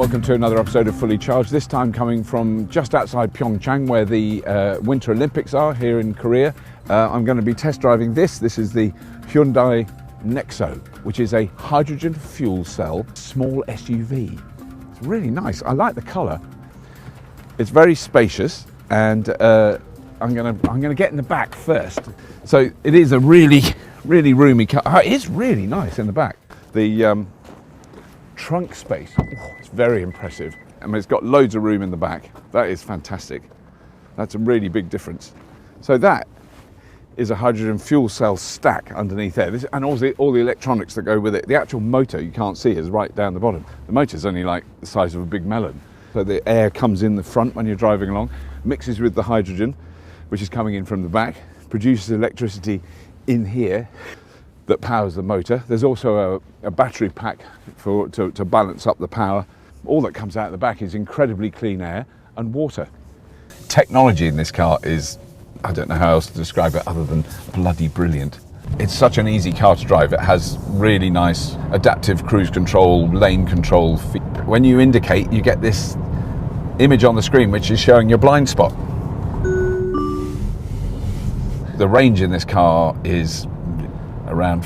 welcome to another episode of Fully Charged, this time coming from just outside Pyeongchang, where the Winter Olympics are here in Korea. I'm going to be test driving this. This is the Hyundai Nexo, which is a hydrogen fuel cell small SUV. It's really nice. I like the colour. It's very spacious, and I'm going to get in the back first. So it is a really roomy car. Oh, it is really nice in the back. The trunk space, it's very impressive. I mean, it's got loads of room in the back. That is fantastic. That's a really big difference. So that is a hydrogen fuel cell stack underneath there, and all the electronics that go with it. The actual motor you can't see is right down the bottom. The motor's only like the size of a big melon. So the air comes in the front when you're driving along, mixes with the hydrogen, which is coming in from the back, produces electricity in here that powers the motor. There's also a battery pack to balance up the power. All that comes out of the back is incredibly clean air and water. Technology in this car is, I don't know how else to describe it other than bloody brilliant. It's such an easy car to drive. It has really nice adaptive cruise control, lane control. When you indicate, you get this image on the screen which is showing your blind spot. The range in this car is around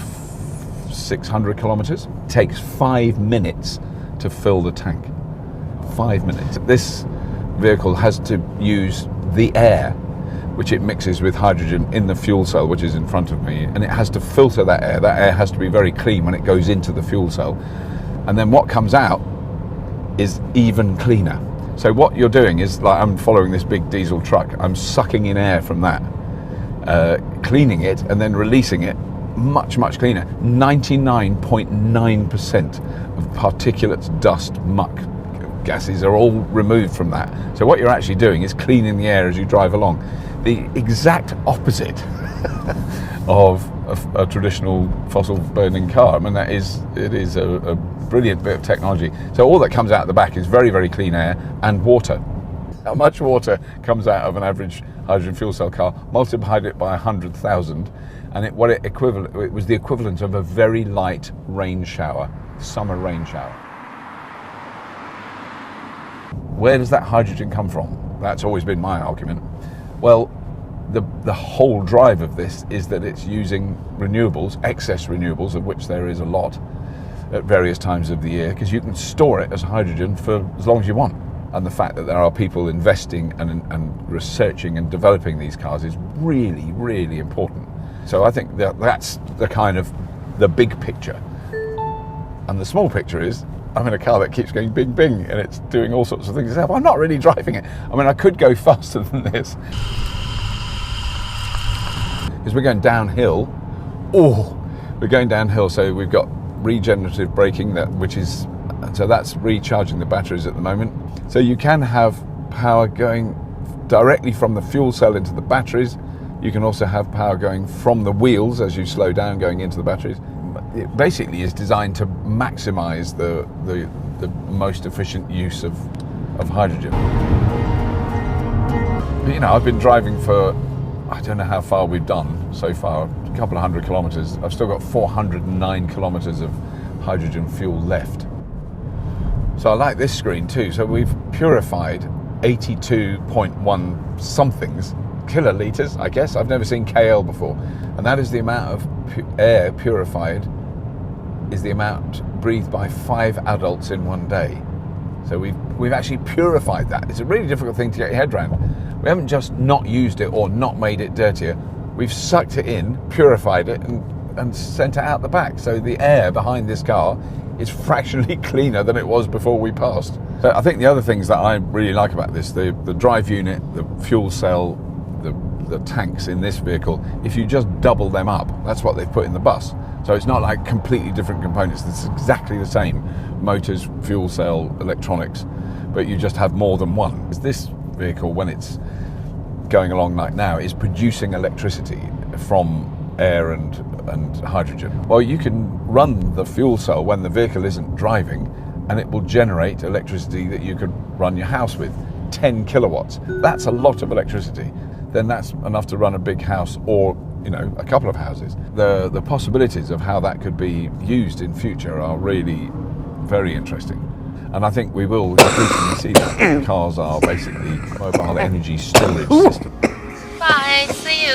600 kilometers. It takes 5 minutes to fill the tank. 5 minutes. This vehicle has to use the air which it mixes with hydrogen in the fuel cell, which is in front of me, and it has to filter that air. That air has to be very clean when it goes into the fuel cell, and then what comes out is even cleaner. So what you're doing is, like, I'm following this big diesel truck, I'm sucking in air from that, cleaning it and then releasing it much cleaner. 99.9% of particulates, dust, muck, gases are all removed from that. So what you're actually doing is cleaning the air as you drive along. The exact opposite of a traditional fossil burning car. I mean, it is a brilliant bit of technology. So all that comes out the back is very clean air and water. How much water comes out of an average hydrogen fuel cell car? Multiplied it by 100,000, and it was the equivalent of a very light rain shower, summer rain shower. Where does that hydrogen come from? That's always been my argument. Well, the whole drive of this is that it's using renewables, excess renewables, of which there is a lot at various times of the year, because you can store it as hydrogen for as long as you want. And the fact that there are people investing and researching and developing these cars is really important. So I think that's the kind of the big picture. And the small picture is, I'm in a car that keeps going bing bing, and it's doing all sorts of things. I'm not really driving it. I mean, I could go faster than this. Because we're going downhill. We're going downhill, so we've got regenerative braking, so that's recharging the batteries at the moment. So you can have power going directly from the fuel cell into the batteries. You can also have power going from the wheels as you slow down, going into the batteries. It basically is designed to maximize the most efficient use of hydrogen. But, you know, I've been driving for, I don't know how far we've done so far, a couple of 100 kilometers. I've still got 409 kilometers of hydrogen fuel left. So I like this screen too. So we've purified 82.1 somethings kiloliters, I guess. I've never seen KL before. And that is the amount of air purified, is the amount breathed by 5 adults in one day. So we've actually purified that. It's a really difficult thing to get your head around. We haven't just not used it or not made it dirtier. We've sucked it in, purified it, and sent it out the back. So the air behind this car is fractionally cleaner than it was before we passed. So I think the other things that I really like about this, the drive unit, the fuel cell, the tanks in this vehicle, if you just double them up, that's what they've put in the bus. So it's not like completely different components. It's exactly the same. Motors, fuel cell, electronics, but you just have more than one. This vehicle, when it's going along like now, is producing electricity from air and hydrogen. Well, you can run the fuel cell when the vehicle isn't driving, and it will generate electricity that you could run your house with. 10 kilowatts. That's a lot of electricity. Then that's enough to run a big house, or, you know, a couple of houses. The possibilities of how that could be used in future are really very interesting. And I think we will increasingly see that cars are basically mobile energy storage system. Bye, see you.